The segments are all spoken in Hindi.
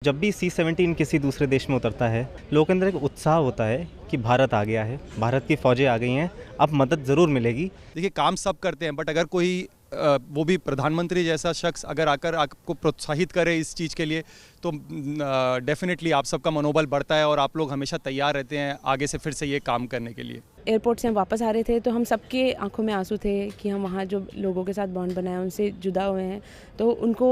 जब भी C-17 किसी दूसरे देश में उतरता है, लोगों के अंदर एक उत्साह होता है कि भारत आ गया है, भारत की फ़ौजें आ गई हैं, अब मदद ज़रूर मिलेगी। देखिए, काम सब करते हैं, बट अगर कोई वो भी प्रधानमंत्री जैसा शख्स अगर आकर आपको प्रोत्साहित करे इस चीज़ के लिए, तो डेफिनेटली आप सबका मनोबल बढ़ता है और आप लोग हमेशा तैयार रहते हैं आगे से फिर से ये काम करने के लिए। एयरपोर्ट से हम वापस आ रहे थे तो हम सबके आंखों में आंसू थे कि हम वहाँ जो लोगों के साथ बॉन्ड बनाया उनसे जुदा हुए हैं, तो उनको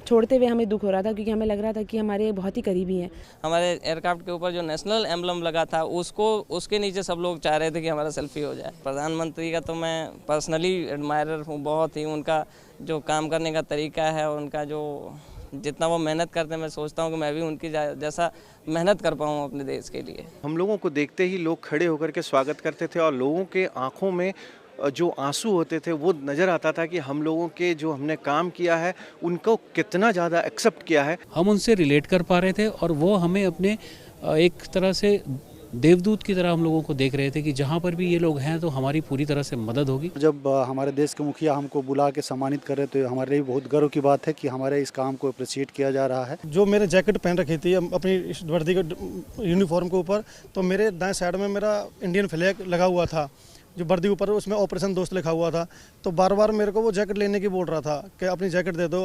छोड़ते हुए हमें दुख हो रहा था, क्योंकि हमें लग रहा था कि हमारे बहुत ही करीबी हैं। हमारे एयरक्राफ्ट के ऊपर जो नेशनल एम्बलम लगा था उसके नीचे सब लोग चाह रहे थे कि हमारा सेल्फी हो जाए। प्रधानमंत्री का तो मैं पर्सनली एडमायरर हूँ, बहुत ही उनका जो काम करने का तरीका है, उनका जो जितना वो मेहनत करते हैं, मैं सोचता हूँ कि मैं भी उनकी जैसा मेहनत कर पाऊँ अपने देश के लिए। हम लोगों को देखते ही लोग खड़े होकर के स्वागत करते थे और लोगों के आंखों में जो आंसू होते थे वो नज़र आता था कि हम लोगों के जो हमने काम किया है उनको कितना ज़्यादा एक्सेप्ट किया है। हम उनसे रिलेट कर पा रहे थे और वो हमें अपने एक तरह से देवदूत की तरह हम लोगों को देख रहे थे कि जहाँ पर भी ये लोग हैं तो हमारी पूरी तरह से मदद होगी। जब हमारे देश के मुखिया हमको बुला के सम्मानित कर रहे तो हमारे लिए बहुत गर्व की बात है कि हमारे इस काम को अप्रिशिएट किया जा रहा है। जो मेरे जैकेट पहन रखी थी अपनी इस वर्दी के यूनिफॉर्म के ऊपर, तो मेरे दाएं साइड में मेरा इंडियन फ्लैग लगा हुआ था, जो वर्दी ऊपर उसमें ऑपरेशन दोस्त लिखा हुआ था। तो बार बार मेरे को वो जैकेट लेने की बोल रहा था कि अपनी जैकेट दे दो।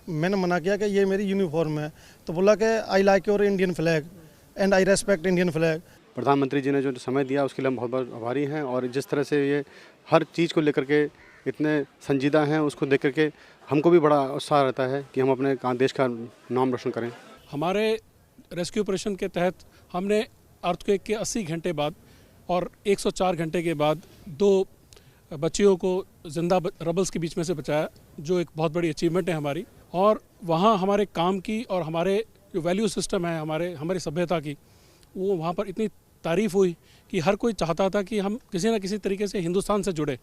मैंने मना किया कि ये मेरी यूनिफॉर्म है, तो बोला कि I like your Indian flag and I respect Indian flag. प्रधानमंत्री जी ने जो समय दिया उसके लिए हम बहुत बहुत आभारी हैं, और जिस तरह से ये हर चीज़ को लेकर के इतने संजीदा हैं, उसको देख कर के हमको भी बड़ा उत्साह रहता है कि हम अपने देश का नाम रोशन करें। हमारे रेस्क्यू ऑपरेशन के तहत हमने अर्थक्वेक के 80 घंटे बाद और 104 घंटे के बाद 2 बच्चियों को जिंदा रबल्स के बीच में से बचाया, जो एक बहुत बड़ी अचीवमेंट है हमारी। और वहाँ हमारे काम की और हमारे जो वैल्यू सिस्टम है हमारी सभ्यता की, वो वहाँ पर इतनी तारीफ़ हुई कि हर कोई चाहता था कि हम किसी न किसी तरीके से हिंदुस्तान से जुड़े।